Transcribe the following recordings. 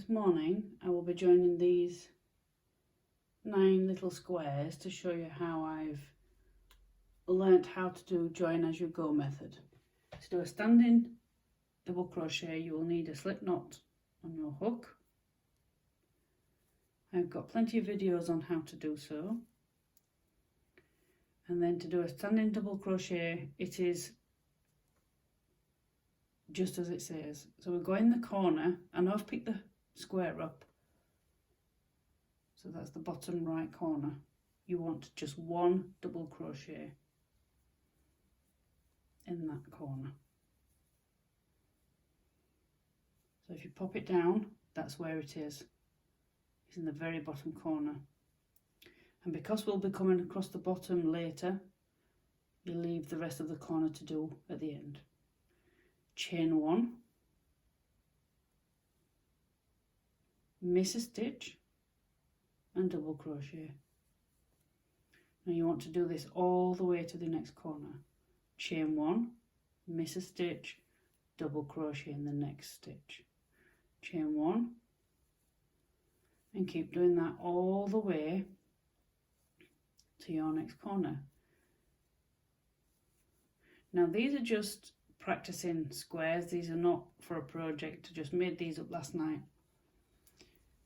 This morning I will be joining these 9 little squares to show you how I've learnt how to do join as you go method. To do a standing double crochet you will need a slip knot on your hook. I've got plenty of videos on how to do so. And then to do a standing double crochet, it is just as it says. So we go in the corner, and I've picked the square up, so that's the bottom right corner. You want just 1 double crochet in that corner. So if you pop it down, that's where it is. It's in the very bottom corner. And because we'll be coming across the bottom later, you leave the rest of the corner to do at the end. Chain 1, miss a stitch and double crochet. Now you want to do this all the way to the next corner. Chain 1, miss a stitch, double crochet in the next stitch. Chain 1 and keep doing that all the way to your next corner. Now these are just practicing squares, these are not for a project. I just made these up last night.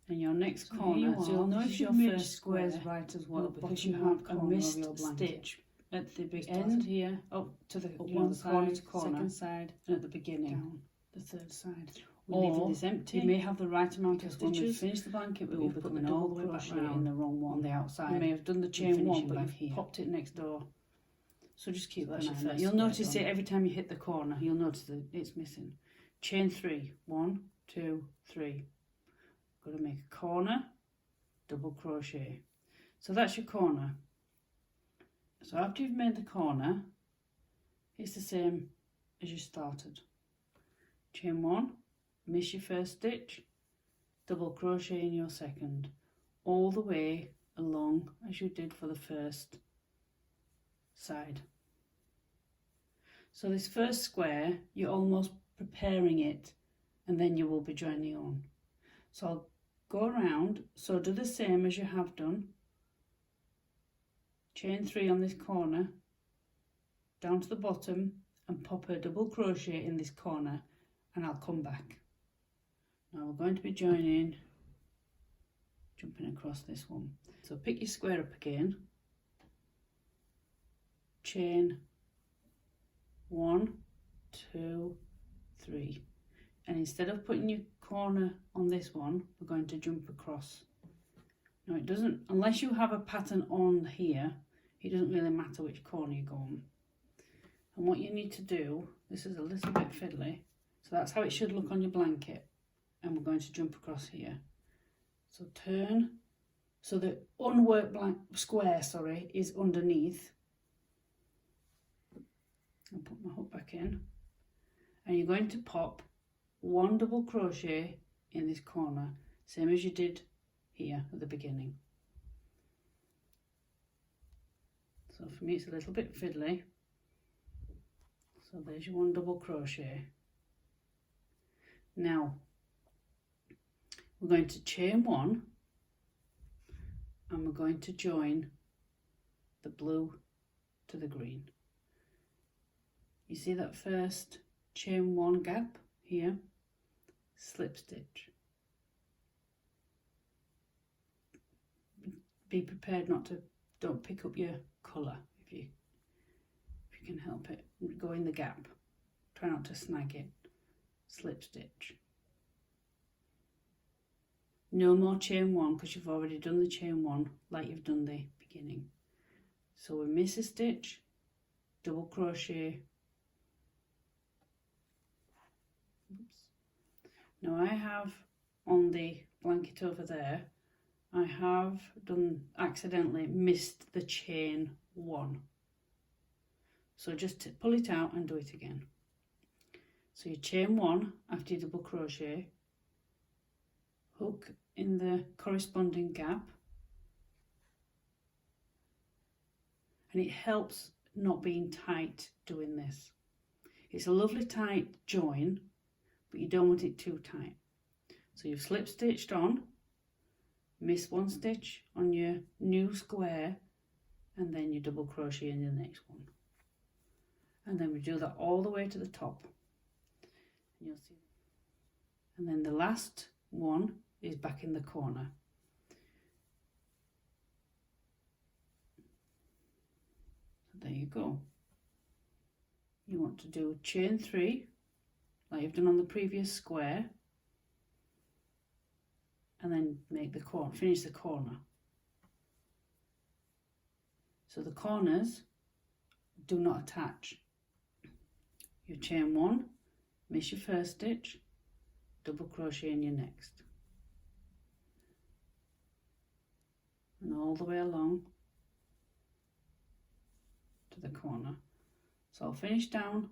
And your next corner, so you'll notice your first squares right as well, because you have a missed stitch at the end here, up to the one side, second side, and at the beginning, down the third side. Or this empty. You may have the right amount of stitches. When we finish the blanket, we will be coming all the way back round in the wrong one on the outside. You may have done the chain 1, but you've popped it next door. So just keep that in mind. You'll notice it every time you hit the corner. You'll notice that it's missing. Chain 3. 1, 2, 3. Got to make a corner, double crochet. So that's your corner. So after you've made the corner, it's the same as you started. Chain 1. Miss your first stitch, double crochet in your second, all the way along as you did for the first side. So this first square, you're almost preparing it, and then you will be joining on. So I'll go around, so do the same as you have done. Chain 3 on this corner, down to the bottom, and pop a double crochet in this corner, and I'll come back. Now we're going to be joining, jumping across this one. So pick your square up again, chain 1, 2, 3, and instead of putting your corner on this one, we're going to jump across. Now it doesn't, unless you have a pattern on here, it doesn't really matter which corner you go on. And what you need to do, this is a little bit fiddly, so that's how it should look on your blanket. And we're going to jump across here. So turn, so the unworked square, is underneath. I'll put my hook back in. And you're going to pop 1 double crochet in this corner, same as you did here at the beginning. So for me it's a little bit fiddly. So there's your 1 double crochet. Now, we're going to chain 1 and we're going to join the blue to the green. You see that first chain 1 gap here? Slip stitch. Be prepared not to, don't pick up your colour if you can help it. Go in the gap. Try not to snag it. Slip stitch. No more chain 1 because you've already done the chain 1 like you've done the beginning. So we miss a stitch, double crochet. Oops. Now I have on the blanket over there, I have done accidentally missed the chain 1. So just pull it out and do it again. So you chain 1 after you double crochet, hook in the corresponding gap, and it helps not being tight doing this. It's a lovely tight join, but you don't want it too tight. So you've slip stitched on, miss one stitch on your new square, and then you double crochet in the next one. And then we do that all the way to the top. And you'll see. And then the last one is back in the corner. So there you go. You want to do chain 3 like you've done on the previous square, and then make the corner, finish the corner. So the corners do not attach. You chain 1, miss your first stitch, double crochet in your next, and all the way along to the corner. So I'll finish down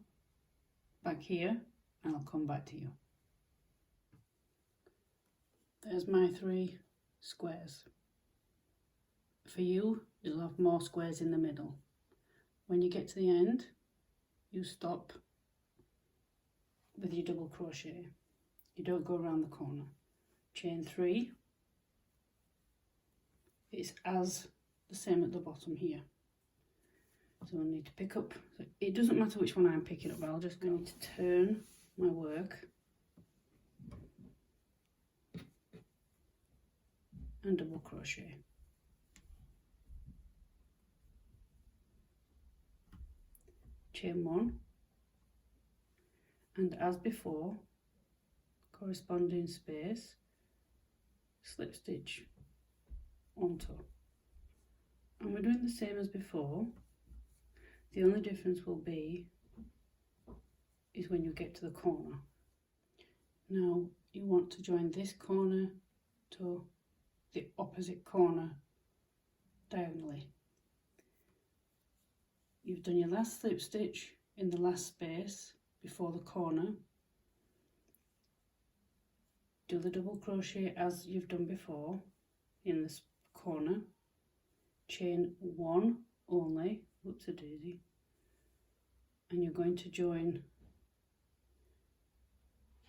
back here and I'll come back to you. There's my 3 squares. For you, you'll have more squares in the middle. When you get to the end, you stop with your double crochet. You don't go around the corner. Chain 3. It's as the same at the bottom here. So I need to pick up, so it doesn't matter which one I'm picking up, but I'll just going to turn my work and double crochet. Chain 1, and as before, corresponding space, slip stitch on top. And we're doing the same as before. The only difference will be is when you get to the corner. Now you want to join this corner to the opposite corner diagonally. You've done your last slip stitch in the last space before the corner. Do the double crochet as you've done before in this corner. Chain 1 only, whoops-a-daisy, and you're going to join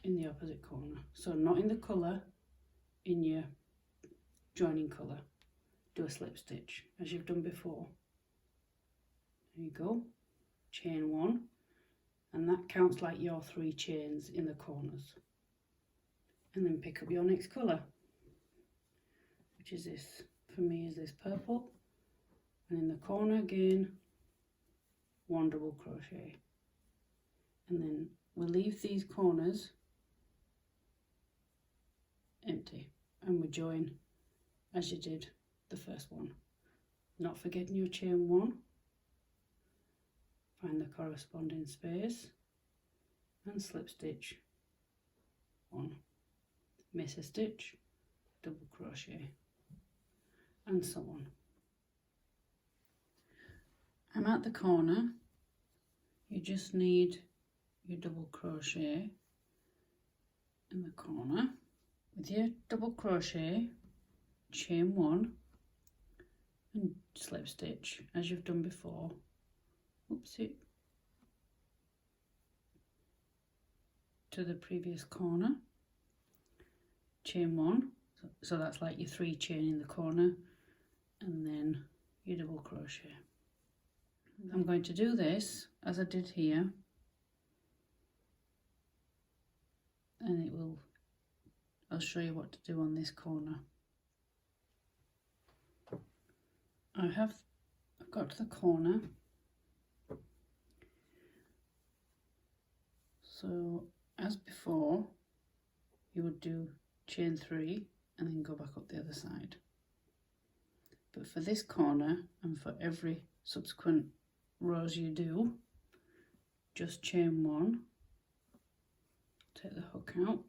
in the opposite corner. So not in the colour, in your joining colour. Do a slip stitch as you've done before. There you go, chain 1, and that counts like your 3 chains in the corners. And then pick up your next colour, which is this, for me is this purple, and in the corner again 1 double crochet, and then we'll leave these corners empty and we join as you did the first one, not forgetting your chain 1. Find the corresponding space and slip stitch 1, miss a stitch, double crochet, and so on. I'm at the corner. You just need your double crochet in the corner. With your double crochet, chain 1 and slip stitch as you've done before. Oopsie, to the previous corner, chain 1, so that's like your 3 chain in the corner, and then your double crochet. I'm going to do this as I did here, and it will, I'll show you what to do on this corner. I've got to the corner. So as before, you would do chain 3 and then go back up the other side. But for this corner and for every subsequent rows you do, just chain 1, take the hook out,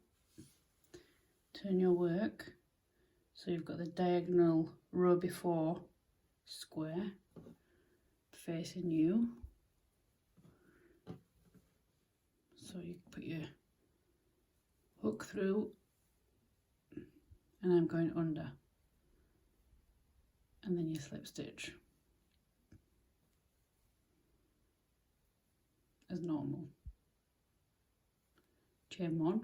turn your work so you've got the diagonal row before square facing you. So you put your hook through, and I'm going under, and then you slip stitch as normal. Chain 1,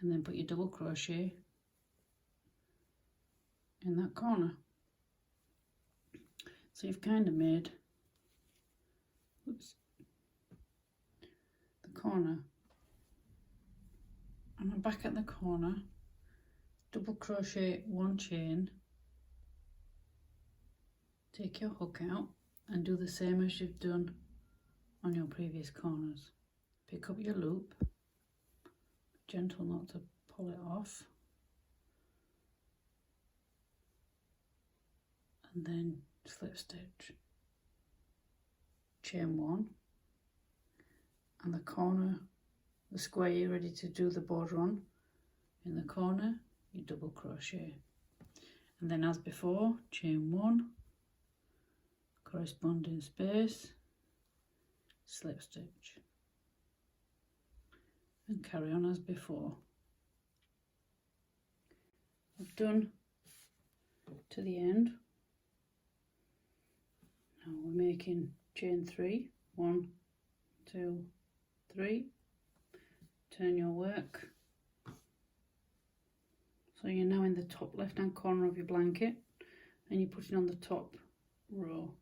and then put your double crochet in that corner. So you've kind of made, oops, the corner, and I'm back at the corner, double crochet 1 chain, take your hook out and do the same as you've done on your previous corners. Pick up your loop, gentle not to pull it off, and then slip stitch, chain 1, and the corner, the square you're ready to do the border on, in the corner you double crochet, and then as before, chain 1, corresponding space, slip stitch, and carry on as before. I've done to the end. Now we're making chain 3, 1, 2, 3, turn your work, so you're now in the top left hand corner of your blanket and you're putting on the top row,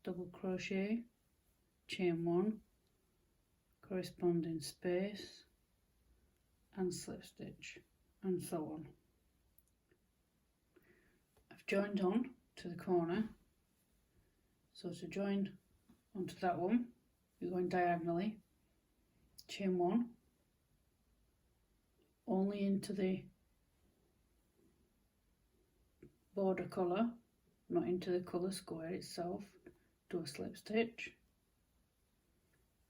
double crochet, chain 1, corresponding space, and slip stitch, and so on. I've joined on to the corner, so to join onto that one you're going diagonally, chain 1, only into the border colour, not into the colour square itself, do a slip stitch,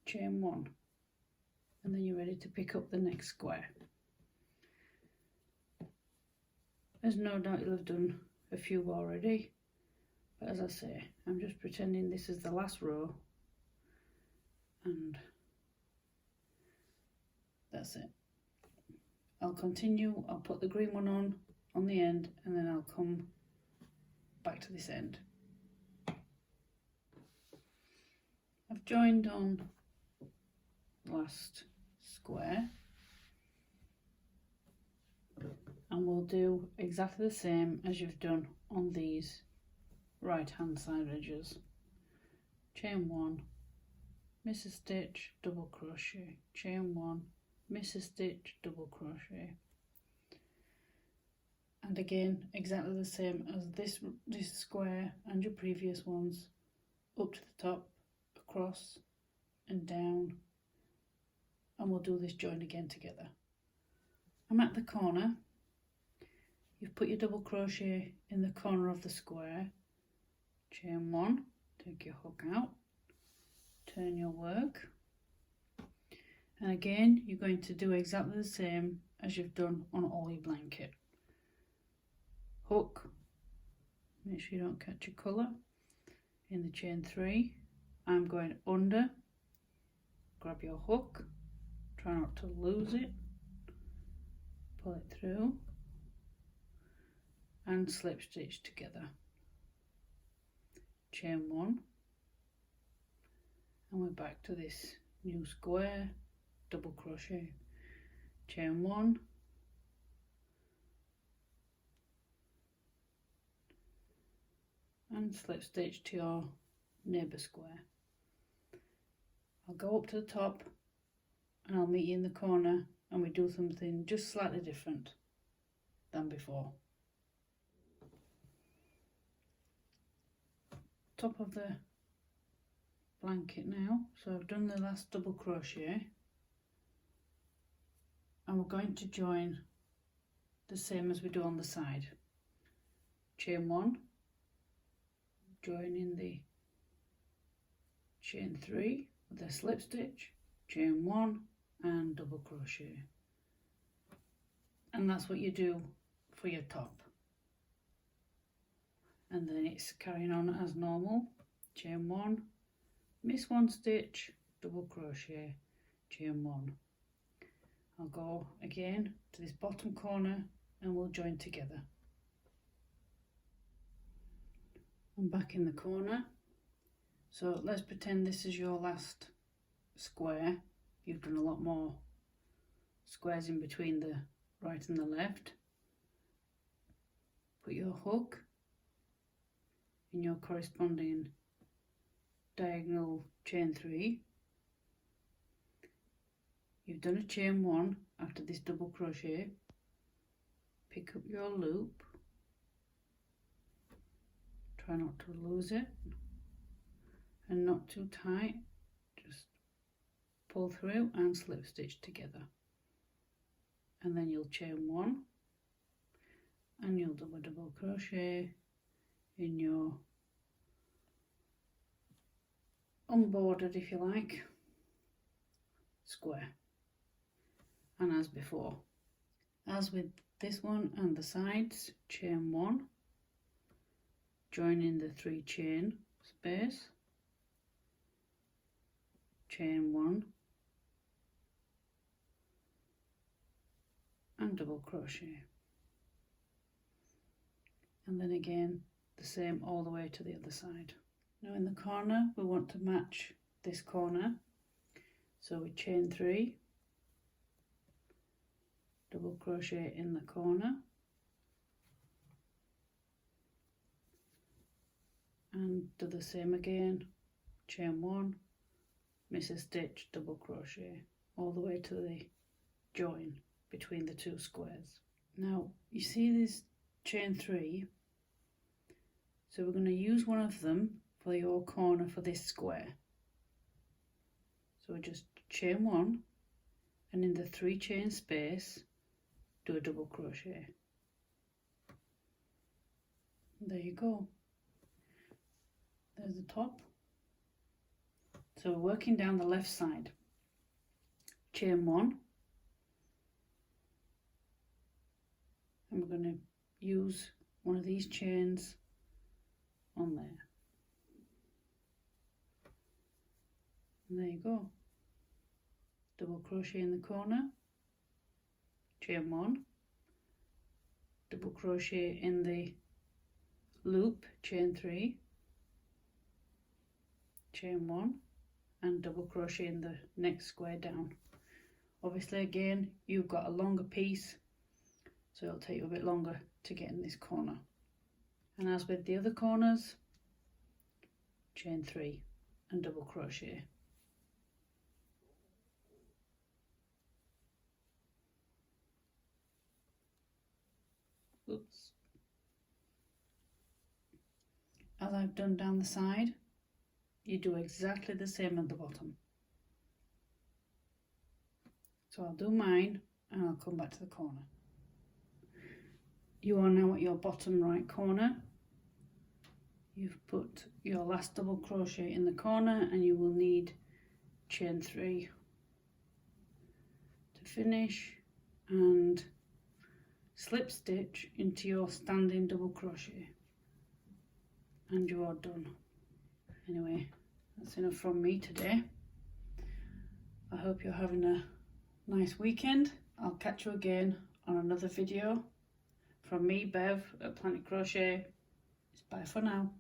chain 1, and then you're ready to pick up the next square. There's no doubt you'll have done a few already, but as I say, I'm just pretending this is the last row, and that's it. I'll continue, I'll put the green one on the end, and then I'll come back to this end. I've joined on the last square, and we'll do exactly the same as you've done on these right hand side edges. Chain 1, miss a stitch, double crochet, chain 1, miss a stitch, double crochet, and again exactly the same as this square and your previous ones, up to the top, across and down, and we'll do this join again together. I'm at the corner, you've put your double crochet in the corner of the square, chain 1, take your hook out, turn your work, and again you're going to do exactly the same as you've done on all your blanket. Hook, make sure you don't catch your colour, in the chain 3, I'm going under, grab your hook, try not to lose it, pull it through and slip stitch together, chain 1, and we're back to this new square, double crochet, chain 1, and slip stitch to your neighbour square. I'll go up to the top and I'll meet you in the corner, and we do something just slightly different than before. Top of the blanket now, so I've done the last double crochet, and we're going to join the same as we do on the side. Chain 1, join in the chain 3 with a slip stitch, chain 1 and double crochet, and that's what you do for your top, and then it's carrying on as normal. Chain 1, miss 1 stitch, double crochet, chain 1. I'll go again to this bottom corner and we'll join together. I'm back in the corner, so let's pretend this is your last square. You've done a lot more squares in between the right and the left. Put your hook in your corresponding diagonal chain 3. You've done a chain 1 after this double crochet. Pick up your loop, try not to lose it and not too tight, just pull through and slip stitch together, and then you'll chain 1 and you'll double crochet in your unbordered, if you like, square. And as before, as with this one and the sides, chain 1, join in the 3 chain space, chain 1 and double crochet, and then again the same all the way to the other side. Now in the corner we want to match this corner, so we chain 3, double crochet in the corner and do the same again, chain 1, miss a stitch, double crochet all the way to the join between the 2 squares. Now you see this chain 3, so we're going to use one of them for your corner for this square. So just chain 1 and in the 3 chain space do a double crochet. There you go. There's the top. So we're working down the left side. Chain 1 and we're going to use one of these chains on there. And there you go. Double crochet in the corner, chain 1, double crochet in the loop, chain 3, chain 1 and double crochet in the next square down. Obviously again you've got a longer piece, so it'll take you a bit longer to get in this corner. And as with the other corners, chain 3 and double crochet. Oops. As I've done down the side, you do exactly the same at the bottom. So I'll do mine and I'll come back to the corner. You are now at your bottom right corner. You've put your last double crochet in the corner and you will need chain 3 to finish and slip stitch into your standing double crochet and you are done. Anyway, that's enough from me today. I hope you're having a nice weekend. I'll catch you again on another video. From me, Bev, at Planetcrochet. Bye for now.